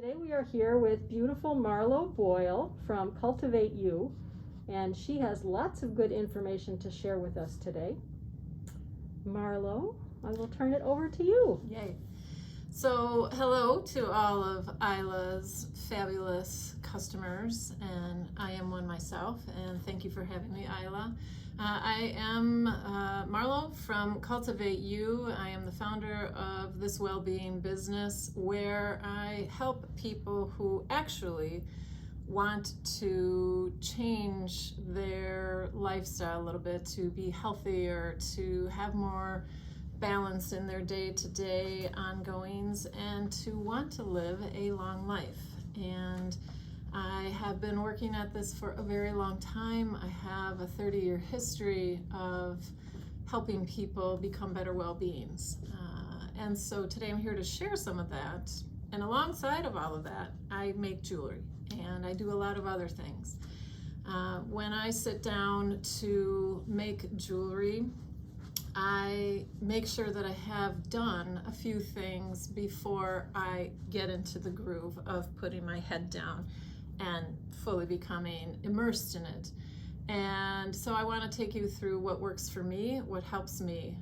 Today we are here with beautiful Marlo Boyle from Cultivate You, and she has lots of good information to share with us today. Marlo, I will turn it over to you. Yay. So hello to all of Isla's fabulous customers, and I am one myself, and thank you for having me, Isla. I am Marlo from Cultivate You. I am the founder of this well-being business where I help people who actually want to change their lifestyle a little bit, to be healthier, to have more balance in their day-to-day ongoings, and to want to live a long life. And I have been working at this for a very long time. I have a 30-year history of helping people become better well-beings. And so today I'm here to share some of that. And alongside of all of that, I make jewelry and I do a lot of other things. When I sit down to make jewelry, I make sure that I have done a few things before I get into the groove of putting my head down and fully becoming immersed in it. And so I want to take you through what works for me, what helps me.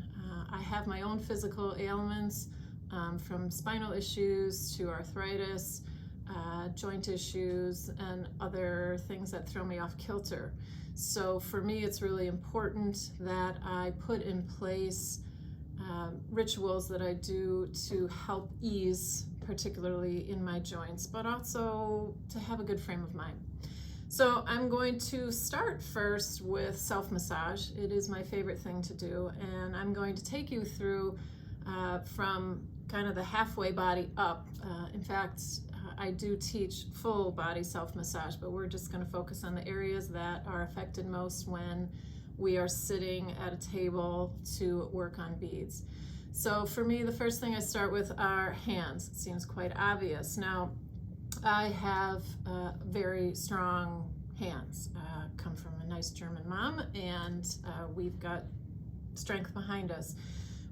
I have my own physical ailments, from spinal issues to arthritis, joint issues, and other things that throw me off kilter. So for me, it's really important that I put in place rituals that I do to help ease, particularly in my joints, but also to have a good frame of mind. So I'm going to start first with self-massage. It is my favorite thing to do, and I'm going to take you through from kind of the halfway body up. In fact, I do teach full body self-massage, but we're just going to focus on the areas that are affected most when we are sitting at a table to work on beads. So for me, the first thing I start with are hands. It seems quite obvious. Now, I have very strong hands. Come from a nice German mom, and we've got strength behind us.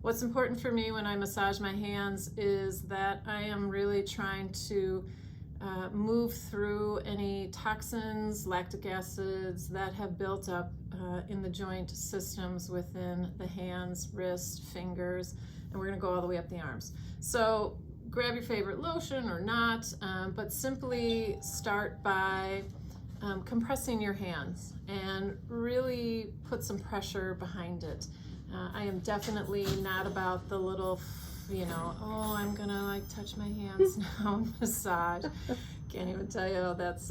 What's important for me when I massage my hands is that I am really trying to move through any toxins, lactic acids that have built up in the joint systems within the hands, wrists, fingers, and we're gonna go all the way up the arms. So grab your favorite lotion or not, but simply start by compressing your hands and really put some pressure behind it. I am definitely not about the little, oh, I'm gonna like touch my hands now, massage. Can't even tell you how that's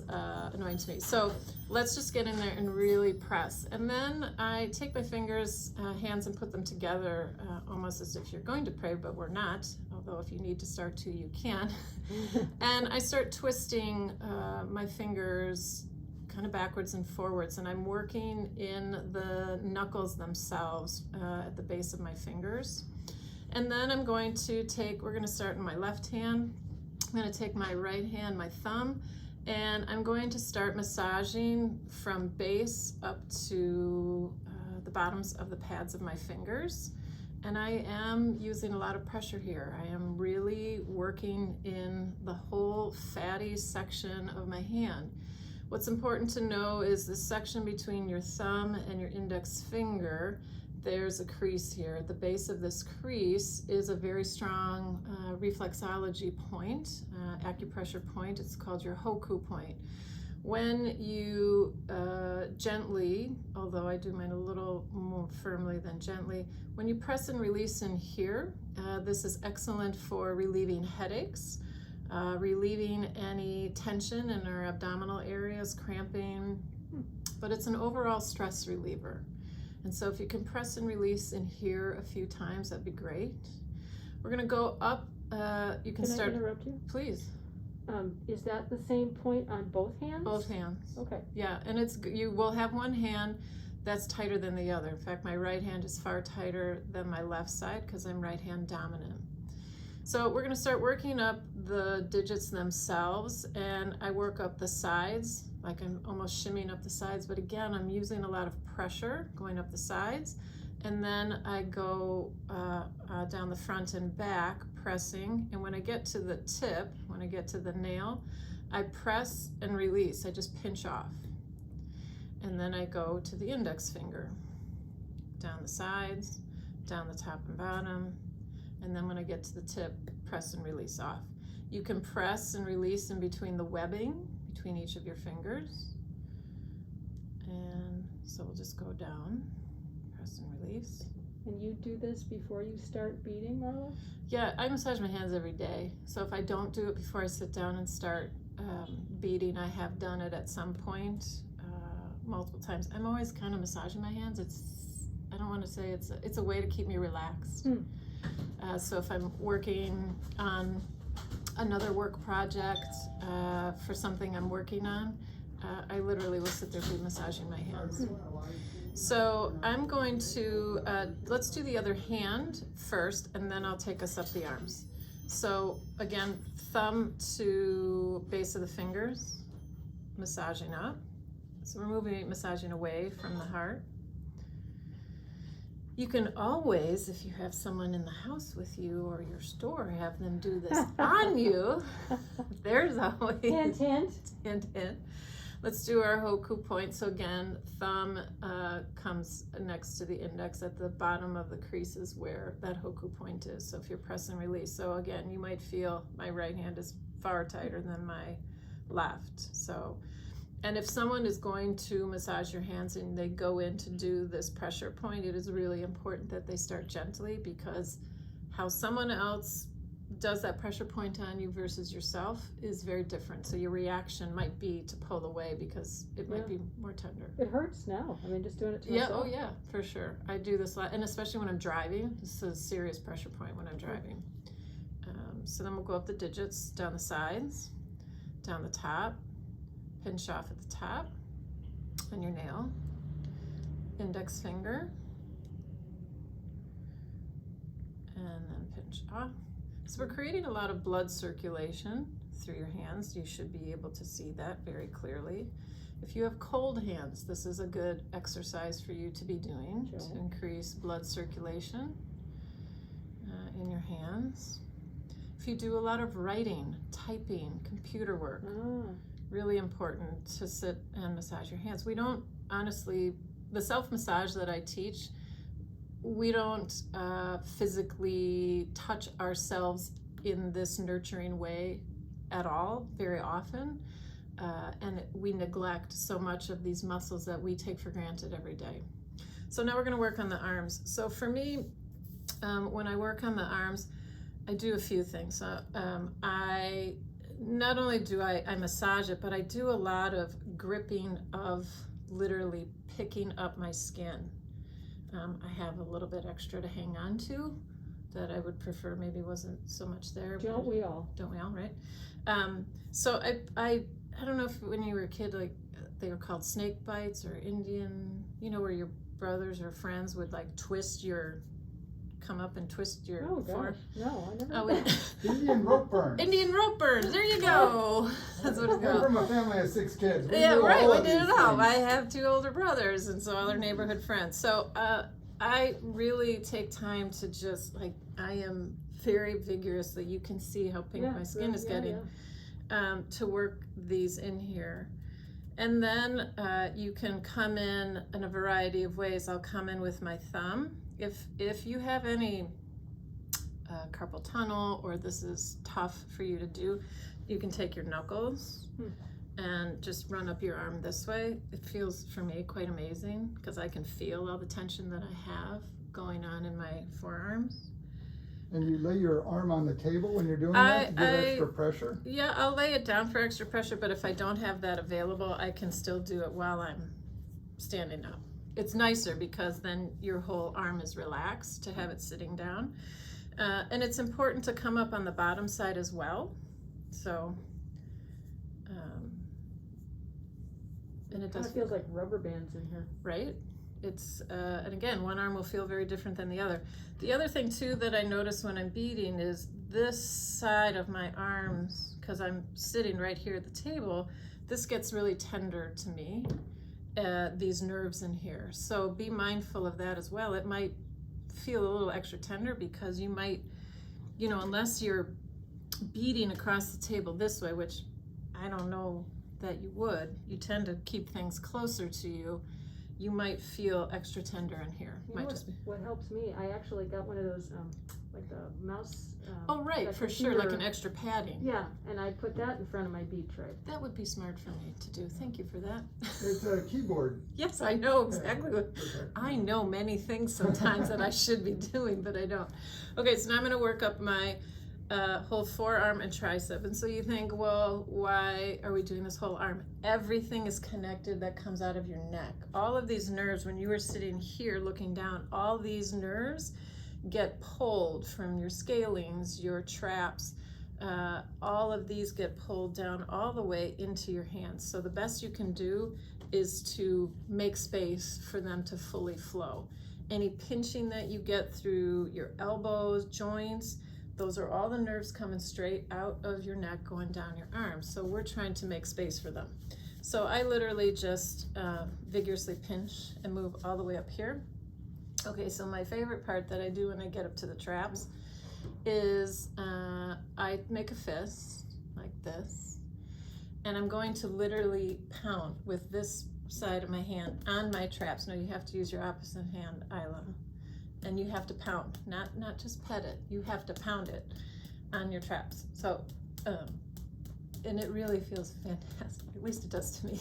annoying to me. So let's just get in there and really press. And then I take my fingers, hands, and put them together almost as if you're going to pray, but we're not. Although if you need to start to, you can. And I start twisting my fingers kind of backwards and forwards, and I'm working in the knuckles themselves at the base of my fingers. And then I'm going to we're going to start in my left hand. I'm going to take my right hand, my thumb, and I'm going to start massaging from base up to the bottoms of the pads of my fingers. And I am using a lot of pressure here. I am really working in the whole fatty section of my hand. What's important to know is the section between your thumb and your index finger. There's a crease here. At the base of this crease is a very strong reflexology point, acupressure point. It's called your Hoku point. When you gently, although I do mine a little more firmly than gently, when you press and release in here, this is excellent for relieving headaches, relieving any tension in our abdominal areas, cramping, but it's an overall stress reliever. And so if you can press and release in here a few times, that'd be great. We're gonna go up, you can start. Can I interrupt you? Please. Is that the same point on both hands? Both hands. Okay. Yeah, and you will have one hand that's tighter than the other. In fact, my right hand is far tighter than my left side because I'm right hand dominant. So we're gonna start working up the digits themselves, and I work up the sides, like I'm almost shimmying up the sides, but again, I'm using a lot of pressure going up the sides. And then I go down the front and back, pressing. And when I get to the tip, when I get to the nail, I press and release. I just pinch off. And then I go to the index finger, down the sides, down the top and bottom. And then when I get to the tip, press and release off. You can press and release in between the webbing, between each of your fingers. And so we'll just go down, press and release. And you do this before you start beading, Marlo? Yeah, I massage my hands every day. So if I don't do it before I sit down and start beading, I have done it at some point, multiple times. I'm always kind of massaging my hands. I don't want to say it's a way to keep me relaxed. So if I'm working on another work project for something I'm working on, I literally will sit there and be massaging my hands. So I'm going to, let's do the other hand first, and then I'll take us up the arms. So again, thumb to base of the fingers, massaging up. So we're massaging away from the heart. You can always, if you have someone in the house with you or your store, have them do this on you. There's always... Hint, hint. Hint, hint. Let's do our hoku point. So again, thumb comes next to the index at the bottom of the creases where that hoku point is. So if you're press and release. So again, you might feel my right hand is far tighter than my left. So, and if someone is going to massage your hands and they go in to do this pressure point, it is really important that they start gently, because how someone else does that pressure point on you versus yourself is very different. So your reaction might be to pull away because it might be more tender. It hurts now. I mean, just doing it to Yeah, myself. oh yeah, for sure. I do this a lot, and especially when I'm driving. This is a serious pressure point when I'm driving. So then we'll go up the digits, down the sides, down the top, pinch off at the top on your nail, index finger, and then pinch off. So we're creating a lot of blood circulation through your hands. You should be able to see that very clearly. If you have cold hands, this is a good exercise for you to be doing to increase blood circulation in your hands. If you do a lot of writing, typing, computer work, really important to sit and massage your hands. We don't, honestly, the self-massage that I teach, we don't physically touch ourselves in this nurturing way at all very often, and we neglect so much of these muscles that we take for granted every day. So now we're going to work on the arms. So for me, when I work on the arms, I do a few things. I not only do I massage it, but I do a lot of gripping of literally picking up my skin. I have a little bit extra to hang on to that I would prefer maybe wasn't so much there. Don't we all? Don't we all, right? So I don't know if when you were a kid, like they were called snake bites or Indian, you know, where your brothers or friends would like come up and twist your fork. No, I never. Indian rope burns. Indian rope burns. There you go. That's what it's I'm called. from a family of 6 kids. We Yeah, do right. all We of did these it all. things. I have 2 older brothers, and so all their neighborhood friends. So I really take time to just I am very vigorously. You can see how pink my skin is getting. To work these in here. And then you can come in a variety of ways. I'll come in with my thumb. If you have any carpal tunnel or this is tough for you to do, you can take your knuckles and just run up your arm this way. It feels for me quite amazing because I can feel all the tension that I have going on in my forearms. And you lay your arm on the table when you're doing that to give extra pressure? Yeah, I'll lay it down for extra pressure, but if I don't have that available, I can still do it while I'm standing up. It's nicer because then your whole arm is relaxed to have it sitting down. And it's important to come up on the bottom side as well. So, and it does feels like rubber bands in here. Right? It's, and again, one arm will feel very different than the other. The other thing too that I notice when I'm beading is this side of my arms, because I'm sitting right here at the table, this gets really tender to me. these nerves in here. So be mindful of that as well. It might feel a little extra tender because you might, unless you're beating across the table this way, which I don't know that you would, you tend to keep things closer to you, you might feel extra tender in here. What helps me, I actually got one of those, like the mouse. Oh, right, for sure, like an extra padding. Yeah, and I put that in front of my bead tray. That would be smart for me to do. Thank you for that. It's a keyboard. Yes, I know exactly what. I know many things sometimes that I should be doing, but I don't. Okay, so now I'm going to work up my whole forearm and tricep. And so you think, well, why are we doing this whole arm? Everything is connected that comes out of your neck. All of these nerves, when you were sitting here looking down, all these nerves get pulled from your scalings, your traps. All of these get pulled down all the way into your hands. So the best you can do is to make space for them to fully flow. Any pinching that you get through your elbows, joints, those are all the nerves coming straight out of your neck going down your arms. So we're trying to make space for them. So I literally just vigorously pinch and move all the way up here. Okay, so my favorite part that I do when I get up to the traps is I make a fist like this, and I'm going to literally pound with this side of my hand on my traps. Now you have to use your opposite hand, Isla. And you have to pound, not just pet it. You have to pound it on your traps. So, and it really feels fantastic. At least it does to me,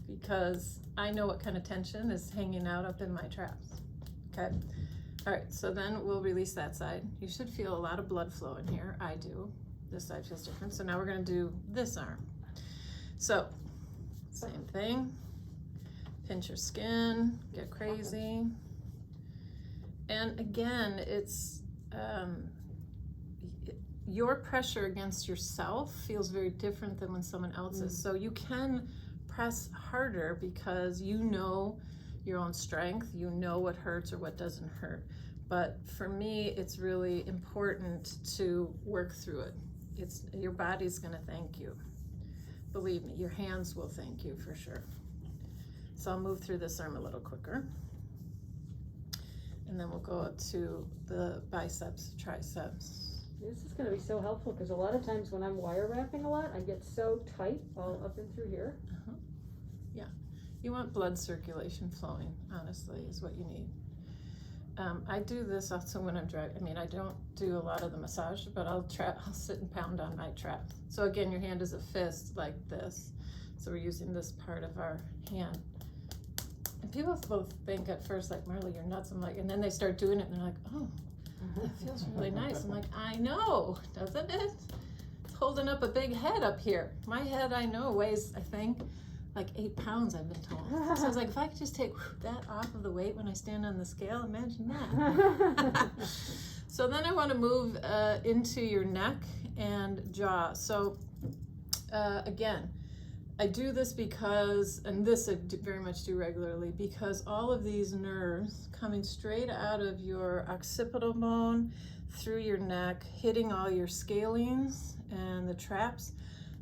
because I know what kind of tension is hanging out up in my traps. Okay. All right. So then we'll release that side. You should feel a lot of blood flow in here. I do. This side feels different. So now we're going to do this arm. So same thing. Pinch your skin. Get crazy. And again, it's your pressure against yourself feels very different than when someone else is. So you can press harder because you know your own strength, you know what hurts or what doesn't hurt. But for me, it's really important to work through it. Your body's gonna thank you. Believe me, your hands will thank you for sure. So I'll move through this arm a little quicker. And then we'll go up to the biceps, triceps. This is going to be so helpful because a lot of times when I'm wire wrapping a lot, I get so tight all up and through here. Yeah, you want blood circulation flowing, honestly, is what you need. I do this also when I'm driving. I mean, I don't do a lot of the massage, but I'll sit and pound on my trap. So again, your hand is a fist like this. So we're using this part of our hand. And people both think at first, like, Marlo, you're nuts. I'm like, and then they start doing it and they're like, oh, that feels really nice. I'm like, I know, doesn't it? It's holding up a big head up here. My head, I know, weighs, I think, like 8 pounds, I've been told. So I was like, if I could just take that off of the weight when I stand on the scale, imagine that. So then I want to move into your neck and jaw. So again, I do this because, and this I very much do regularly, because all of these nerves coming straight out of your occipital bone through your neck, hitting all your scalenes and the traps,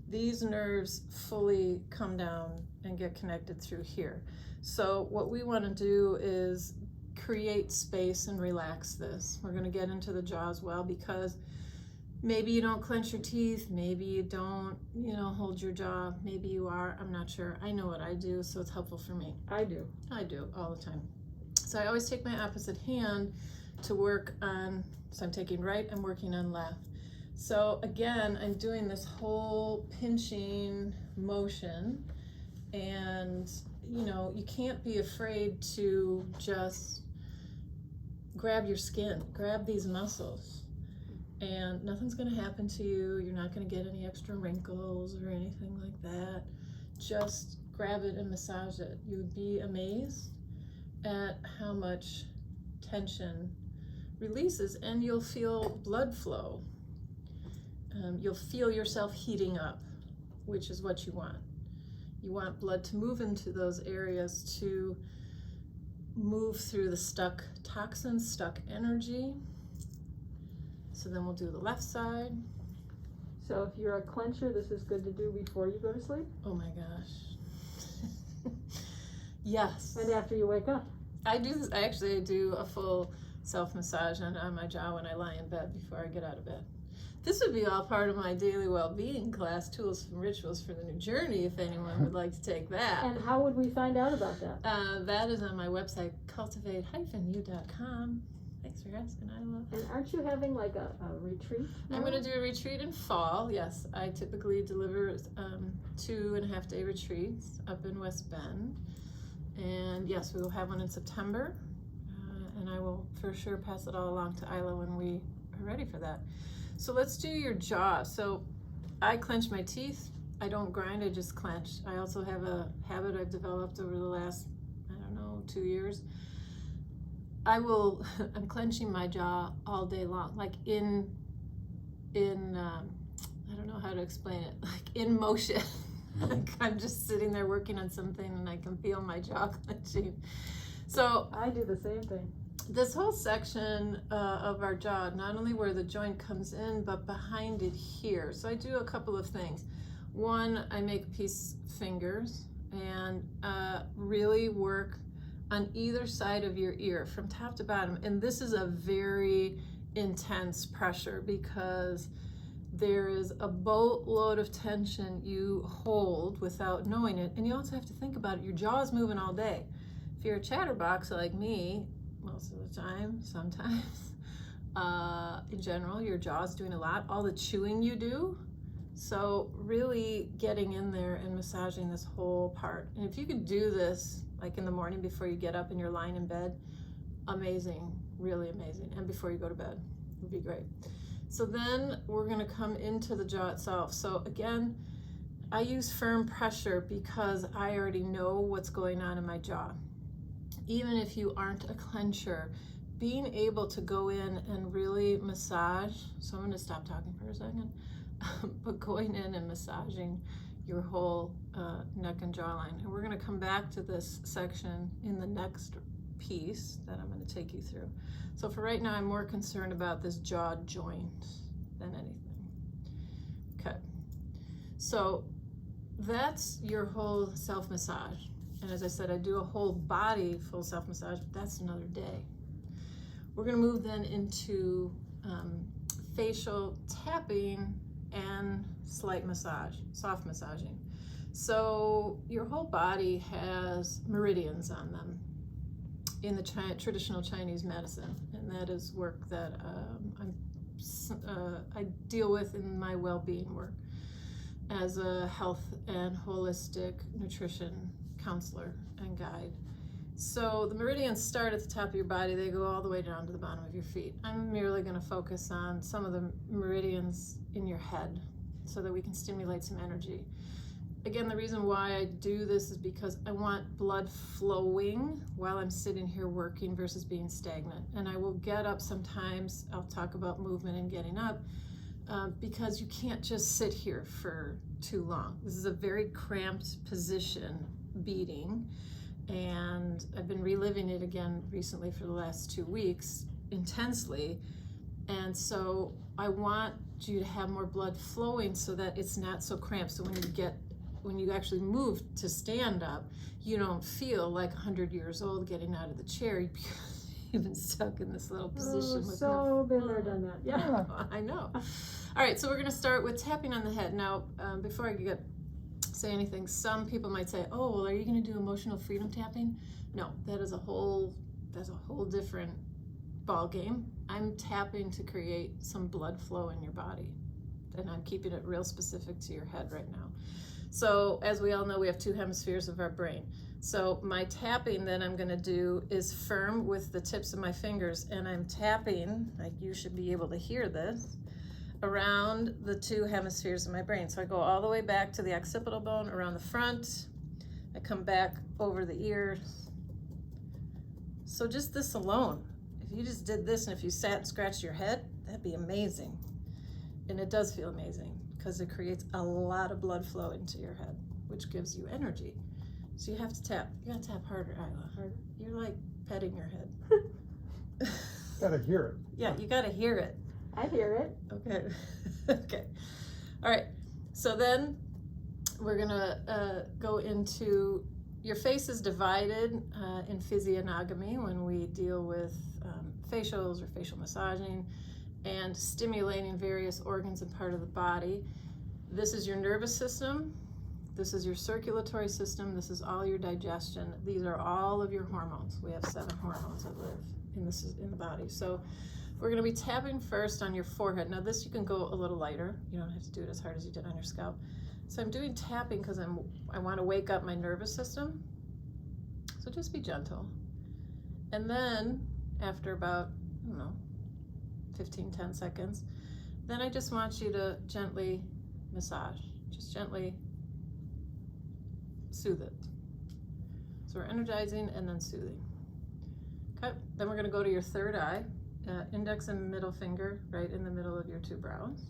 these nerves fully come down and get connected through here. So what we want to do is create space and relax this. We're going to get into the jaw as well, because maybe you don't clench your teeth, maybe you don't, hold your jaw, maybe you are, I'm not sure. I know what I do, so it's helpful for me. I do all the time. So I always take my opposite hand to work on, so I'm taking right, I'm working on left. So again, I'm doing this whole pinching motion, and you can't be afraid to just grab your skin, grab these muscles. And nothing's going to happen to you. You're not going to get any extra wrinkles or anything like that. Just grab it and massage it. You would be amazed at how much tension releases, and you'll feel blood flow. You'll feel yourself heating up, which is what you want. You want blood to move into those areas to move through the stuck toxins, stuck energy. So then we'll do the left side. So if you're a clencher, this is good to do before you go to sleep? Oh my gosh. Yes. And after you wake up? I do this. I do a full self-massage on my jaw when I lie in bed before I get out of bed. This would be all part of my daily well-being class, Tools and Rituals for the New Journey, if anyone would like to take that. And how would we find out about that? That is on my website, cultivate-u.com. Thanks for asking, Isla. And aren't you having like a retreat? I'm going to do a retreat in fall, yes. I typically deliver 2.5-day retreats up in West Bend. And yes, we will have one in September. And I will for sure pass it all along to Isla when we are ready for that. So let's do your jaw. So I clench my teeth. I don't grind, I just clench. I also have a habit I've developed over the last, 2 years. I'm clenching my jaw all day long, like in I don't know how to explain it, like in motion. Like I'm just sitting there working on something and I can feel my jaw clenching. So I do the same thing. This whole section of our jaw, not only where the joint comes in, but behind it here. So I do a couple of things. One, I make peace fingers and really work on either side of your ear from top to bottom. And this is a very intense pressure because there is a boatload of tension you hold without knowing it. And you also have to think about it. Your jaw is moving all day. If you're a chatterbox like me, most of the time, sometimes, in general, your jaw's doing a lot. All the chewing you do. So really getting in there and massaging this whole part. And if you could do this like in the morning before you get up and you're lying in bed, amazing, really amazing. And before you go to bed, would be great. So then we're gonna come into the jaw itself. So again, I use firm pressure because I already know what's going on in my jaw. Even if you aren't a clencher, being able to go in and really massage, so I'm gonna stop talking for a second, but going in and massaging your whole neck and jawline. And we're gonna come back to this section in the next piece that I'm gonna take you through. So for right now, I'm more concerned about this jaw joint than anything. Okay, so that's your whole self-massage. And as I said, I do a whole body full self-massage, but that's another day. We're gonna move then into facial tapping and slight massage, soft massaging. So your whole body has meridians on them in the traditional Chinese medicine, and that is work that I deal with in my well-being work as a health and holistic nutrition counselor and guide. So the meridians start at the top of your body, they go all the way down to the bottom of your feet. I'm merely going to focus on some of the meridians in your head so that we can stimulate some energy. Again, the reason why I do this is because I want blood flowing while I'm sitting here working versus being stagnant. And I will get up sometimes, I'll talk about movement and getting up, because you can't just sit here for too long. This is a very cramped position, beating, and I've been reliving it again recently for the last 2 weeks intensely. And so I want you to have more blood flowing so that it's not so cramped. So when you actually move to stand up, you don't feel like 100 years old getting out of the chair because you've been stuck in this little position. Been there, done that. Yeah, I know. All right, so we're going to start with tapping on the head. Now, before I say anything, some people might say, "Oh, well, are you going to do emotional freedom tapping?" No, that's a whole different ball game. I'm tapping to create some blood flow in your body, and I'm keeping it real specific to your head right now. So as we all know, we have 2 hemispheres of our brain. So my tapping that I'm going to do is firm with the tips of my fingers, and I'm tapping, like you should be able to hear this, around the 2 hemispheres of my brain. So I go all the way back to the occipital bone, around the front. I come back over the ears. So just this alone, if you just did this and if you sat and scratched your head, that'd be amazing. And it does feel amazing because it creates a lot of blood flow into your head, which gives you energy. So you have to tap. You gotta tap harder, Isla. Harder. You're like petting your head. Gotta hear it. Yeah, you gotta hear it. I hear it. Okay. Okay. All right. So then we're gonna go into your face is divided in physiognomy when we deal with facials or facial massaging and stimulating various organs and part of the body. This is your nervous system. This is your circulatory system. This is all your digestion. These are all of your hormones. We have 7 hormones that live in the body. So we're going to be tapping first on your forehead. Now this you can go a little lighter. You don't have to do it as hard as you did on your scalp. So I'm doing tapping because I want to wake up my nervous system. So just be gentle. And then after about, 10 seconds, then I just want you to gently massage. Just gently soothe it. So we're energizing and then soothing. Okay, then we're going to go to your third eye, index and middle finger right in the middle of your 2 brows.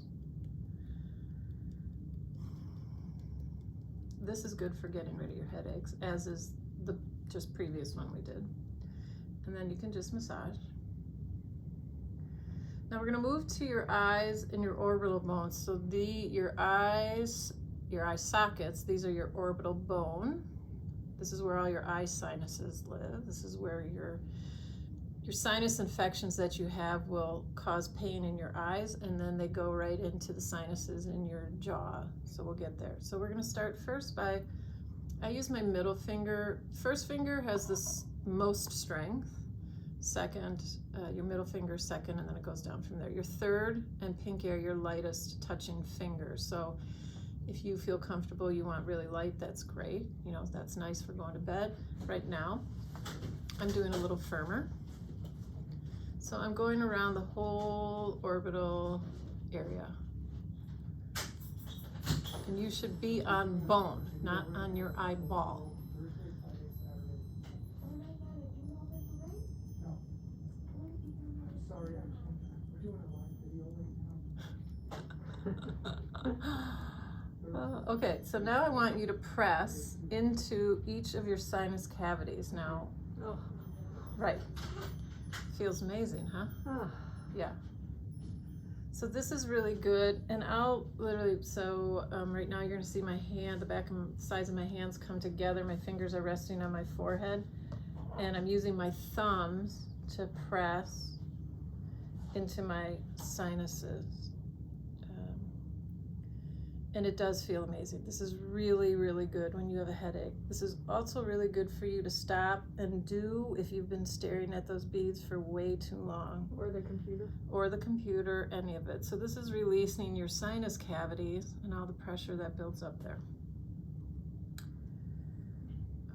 This is good for getting rid of your headaches, as is the just previous one we did. And then you can just massage. Now we're going to move to your eyes and your orbital bones. So your eye sockets, these are your orbital bone. This is where all your eye sinuses live. This is where your sinus infections that you have will cause pain in your eyes, and then they go right into the sinuses in your jaw. So we'll get there. So we're going to start first by, I use my middle finger. First finger has this most strength. Second, your middle finger second, and then it goes down from there. Your third and pinky are your lightest touching fingers. So if you feel comfortable, you want really light, that's great. That's nice for going to bed. Right now, I'm doing a little firmer. So I'm going around the whole orbital area. And you should be on bone, not on your eyeball. Okay, so now I want you to press into each of your sinus cavities. Now, right. Feels amazing, huh? Yeah. So this is really good, and I'll literally, right now you're gonna see my hand, the back and sides of my hands come together. My fingers are resting on my forehead, and I'm using my thumbs to press into my sinuses. And it does feel amazing. This is really, really good when you have a headache. This is also really good for you to stop and do if you've been staring at those beads for way too long. Or the computer. Or the computer, any of it. So this is releasing your sinus cavities and all the pressure that builds up there.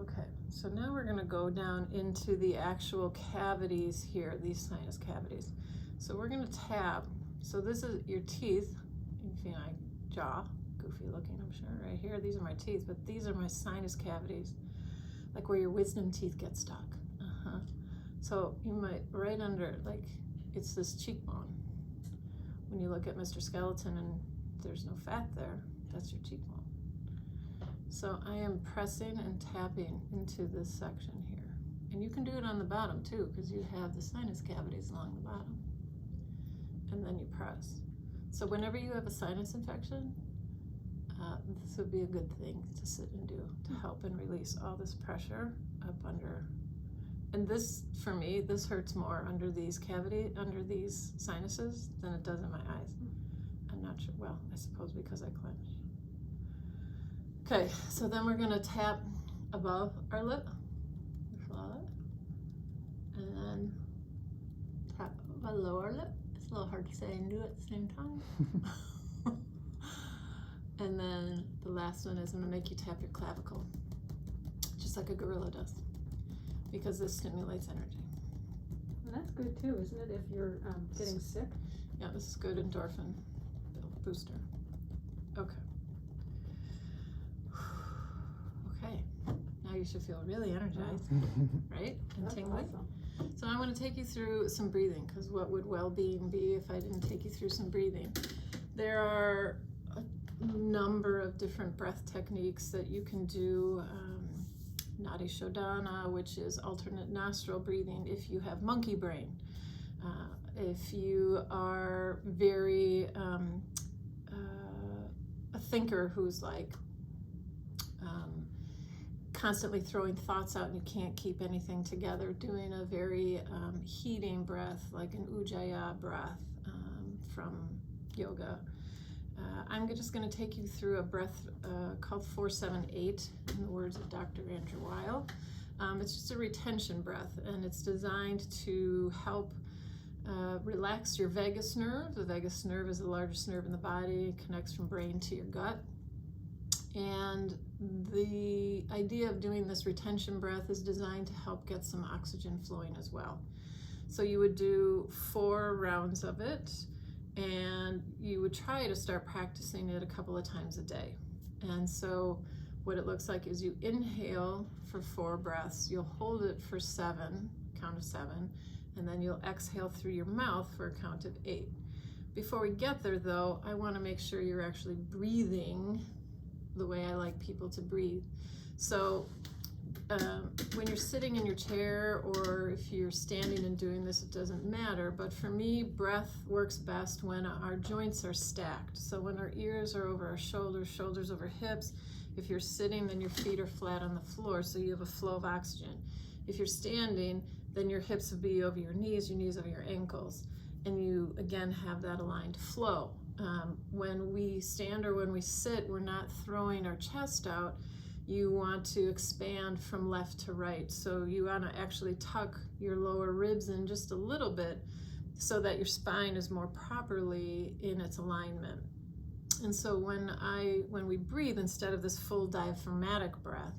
Okay, so now we're gonna go down into the actual cavities here, these sinus cavities. So we're gonna tap. So this is your teeth, jaw. Goofy looking, I'm sure, right here. These are my teeth, but these are my sinus cavities, like where your wisdom teeth get stuck. So you might, right under, like, it's this cheekbone. When you look at Mr. Skeleton and there's no fat there, that's your cheekbone. So I am pressing and tapping into this section here. And you can do it on the bottom too, because you have the sinus cavities along the bottom. And then you press. So whenever you have a sinus infection, this would be a good thing to sit and do to help and release all this pressure up under. And this, for me, this hurts more under these sinuses than it does in my eyes. I'm not sure, well, I suppose because I clench. Okay, so then we're gonna tap above our lip, and then tap my lower lip. It's a little hard to say and do at the same time. And then the last one is I'm gonna make you tap your clavicle, just like a gorilla does, because this stimulates energy. Well, that's good too, isn't it, if you're getting sick? Yeah, this is good endorphin booster. Okay. Okay, now you should feel really energized, right? And That's tingly. awesome. So I want to take you through some breathing, because what would well-being be if I didn't take you through some breathing? There are a number of different breath techniques that you can do. Nadi Shodhana, which is alternate nostril breathing if you have monkey brain. If you are very a thinker who's like constantly throwing thoughts out and you can't keep anything together, doing a very heating breath, like an ujjayi breath from yoga. I'm just going to take you through a breath called 4-7-8 in the words of Dr. Andrew Weil. It's just a retention breath, and it's designed to help relax your vagus nerve. The vagus nerve is the largest nerve in the body. It connects from brain to your gut. And the idea of doing this retention breath is designed to help get some oxygen flowing as well. So you would do 4 rounds of it, and you would try to start practicing it a couple of times a day. And so what it looks like is you inhale for 4 breaths, you'll hold it for 7, count of 7, and then you'll exhale through your mouth for a count of 8. Before we get there though, I want to make sure you're actually breathing the way I like people to breathe. So when you're sitting in your chair, or if you're standing and doing this, it doesn't matter. But for me, breath works best when our joints are stacked. So when our ears are over our shoulders, shoulders over hips. If you're sitting, then your feet are flat on the floor, so you have a flow of oxygen. If you're standing, then your hips would be over your knees over your ankles. And you, again, have that aligned flow. When we stand or when we sit, we're not throwing our chest out. You want to expand from left to right. So you want to actually tuck your lower ribs in just a little bit so that your spine is more properly in its alignment. And so when we breathe, instead of this full diaphragmatic breath,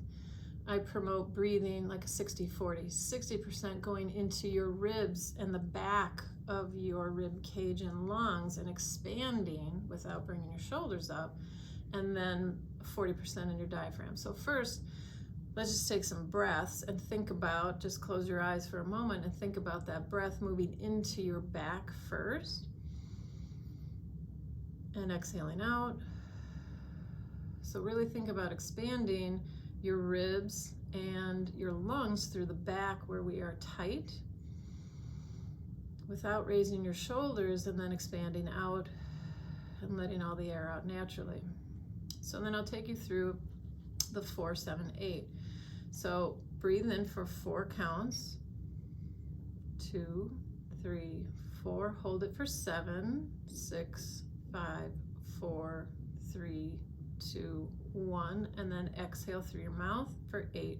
I promote breathing like a 60-40, 60% going into your ribs and the back of your rib cage and lungs and expanding without bringing your shoulders up, and then 40% in your diaphragm. So first, let's just take some breaths and think about, just close your eyes for a moment and think about that breath moving into your back first and exhaling out. So really think about expanding your ribs and your lungs through the back where we are tight, without raising your shoulders, and then expanding out and letting all the air out naturally. So then I'll take you through the 4-7-8. So breathe in for 4 counts. 2, 3, 4. Hold it for 7, 6, 5, 4, 3, 2, 1, and then exhale through your mouth for 8,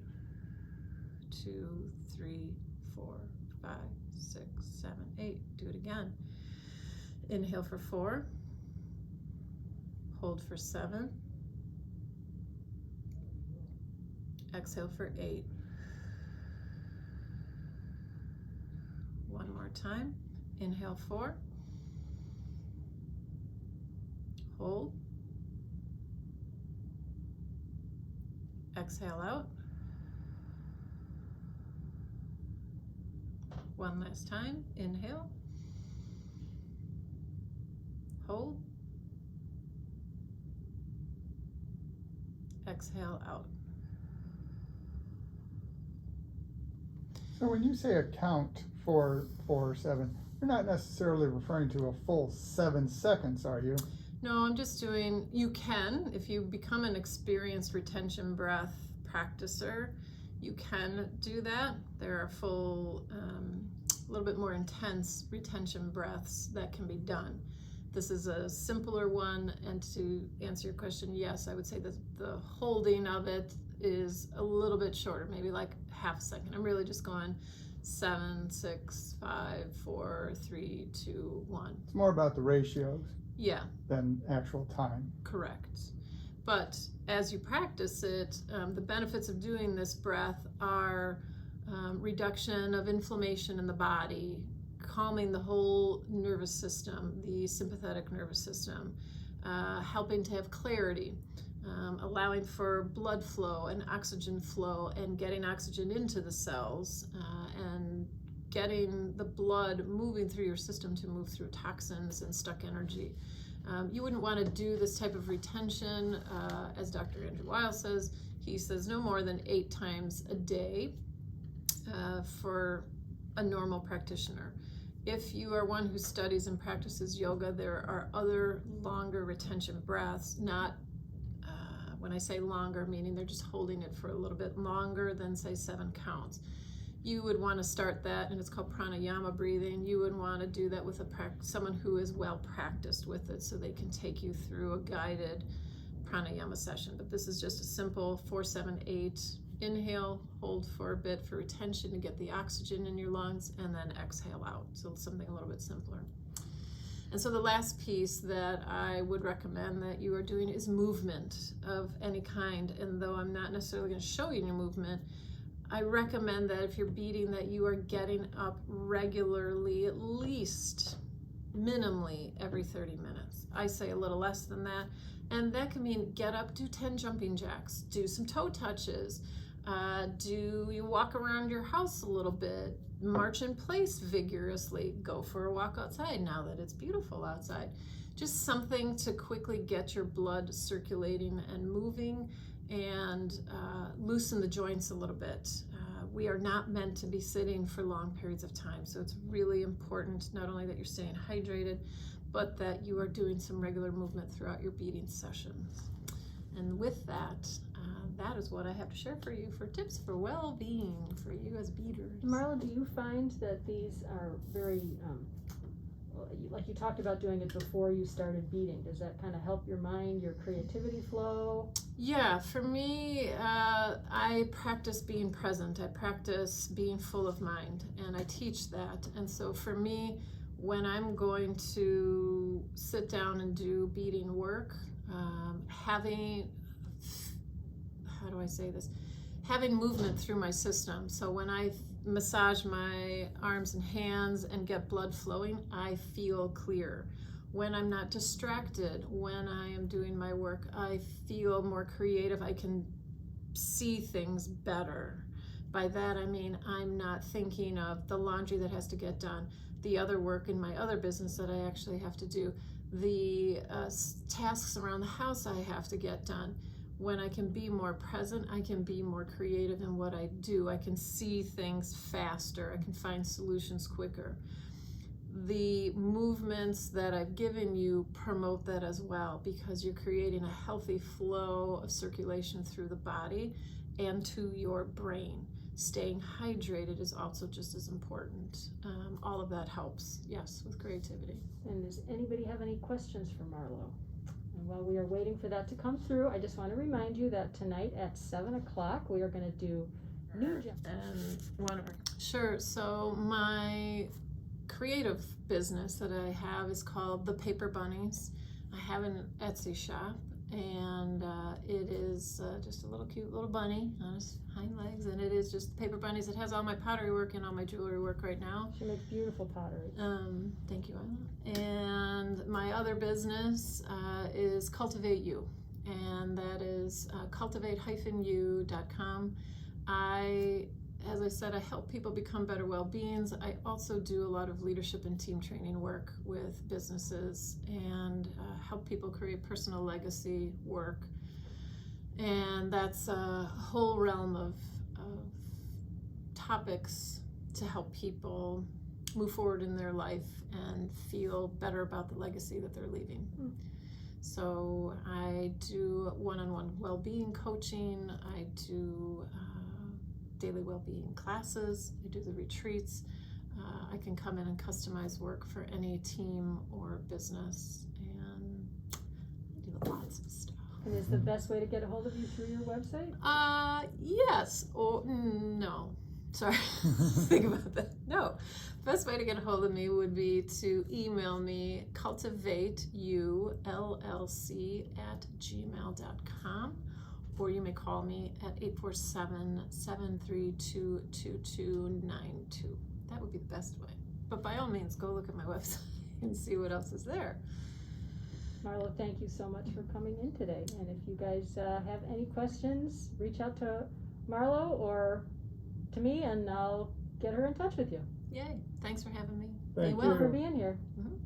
2, 3, 4, 5, 6, 7, 8. Do it again. Inhale for 4, hold for 7, exhale for 8. One more time. Inhale 4, hold, exhale out. One last time. Inhale, hold, exhale out. So when you say a count 4-7, you're not necessarily referring to a full 7 seconds, are you? No, I'm just doing, you can, if you become an experienced retention breath practicer, you can do that. There are full, a little bit more intense retention breaths that can be done. This is a simpler one, and to answer your question, yes, I would say that the holding of it is a little bit shorter, maybe like half a second. I'm really just going 7, 6, 5, 4, 3, 2, 1. It's more about the ratios. Yeah. Than actual time. Correct. But as you practice it, the benefits of doing this breath are reduction of inflammation in the body, calming the whole nervous system, the sympathetic nervous system, helping to have clarity, allowing for blood flow and oxygen flow and getting oxygen into the cells, and getting the blood moving through your system to move through toxins and stuck energy. You wouldn't want to do this type of retention, as Dr. Andrew Weil says. He says no more than 8 times a day for a normal practitioner. If you are one who studies and practices yoga, there are other longer retention breaths, not When I say longer, meaning they're just holding it for a little bit longer than, say, 7 counts. You would want to start that, and it's called pranayama breathing. You would want to do that with someone who is well practiced with it, so they can take you through a guided pranayama session. But this is just a simple 4, 7, 8. Inhale, hold for a bit for retention to get the oxygen in your lungs, and then exhale out. So something a little bit simpler. And so the last piece that I would recommend that you are doing is movement of any kind. And though I'm not necessarily going to show you any movement, I recommend that if you're beading, that you are getting up regularly, at least minimally every 30 minutes. I say a little less than that. And that can mean get up, do 10 jumping jacks, do some toe touches, do you walk around your house a little bit, march in place vigorously, go for a walk outside now that it's beautiful outside. Just something to quickly get your blood circulating and moving, and loosen the joints a little bit. We are not meant to be sitting for long periods of time, so it's really important not only that you're staying hydrated, but that you are doing some regular movement throughout your beading sessions. And with that, that is what I have to share for you for tips for well-being for you as beaders. Marlo, do you find that these are very, like you talked about doing it before you started beading, does that kind of help your mind, your creativity flow? Yeah, for me, I practice being present. I practice being full of mind, and I teach that. And so for me, when I'm going to sit down and do beading work, having, how do I say this? Having movement through my system. So when I massage my arms and hands and get blood flowing, I feel clear. When I'm not distracted, when I am doing my work, I feel more creative. I can see things better. By that I mean I'm not thinking of the laundry that has to get done, the other work in my other business that I actually have to do, the tasks around the house I have to get done. When I can be more present, I can be more creative in what I do. I can see things faster. I can find solutions quicker. The movements that I've given you promote that as well, because you're creating a healthy flow of circulation through the body and to your brain. Staying hydrated is also just as important. All of that helps, yes, with creativity. And does anybody have any questions for Marlo? And while we are waiting for that to come through, I just want to remind you that tonight at 7 o'clock we are going to do new jump. And sure. So my creative business that I have is called The Paper Bunnies. I have an Etsy shop, and it is just a little cute little bunny on his hind legs, and it is just Paper Bunnies. It has all my pottery work and all my jewelry work right now. She makes beautiful pottery. Thank you, Isla. And my other business is Cultivate You, and that is cultivate-u.com. As I said, I help people become better well-beings. I also do a lot of leadership and team training work with businesses, and help people create personal legacy work. And that's a whole realm of topics to help people move forward in their life and feel better about the legacy that they're leaving. So I do one-on-one well-being coaching. I do daily well-being classes. I do the retreats. I can come in and customize work for any team or business, and I do lots of stuff. And is the best way to get a hold of you through your website? Yes, or no. Sorry, think about that. No, best way to get a hold of me would be to email me cultivateullc@gmail.com, or you may call me at 847-732-2292. That would be the best way. But by all means, go look at my website and see what else is there. Marlo, thank you so much for coming in today. And if you guys have any questions, reach out to Marlo or to me, and I'll get her in touch with you. Yay. Thanks for having me. Thank Be well. For being here. Mm-hmm.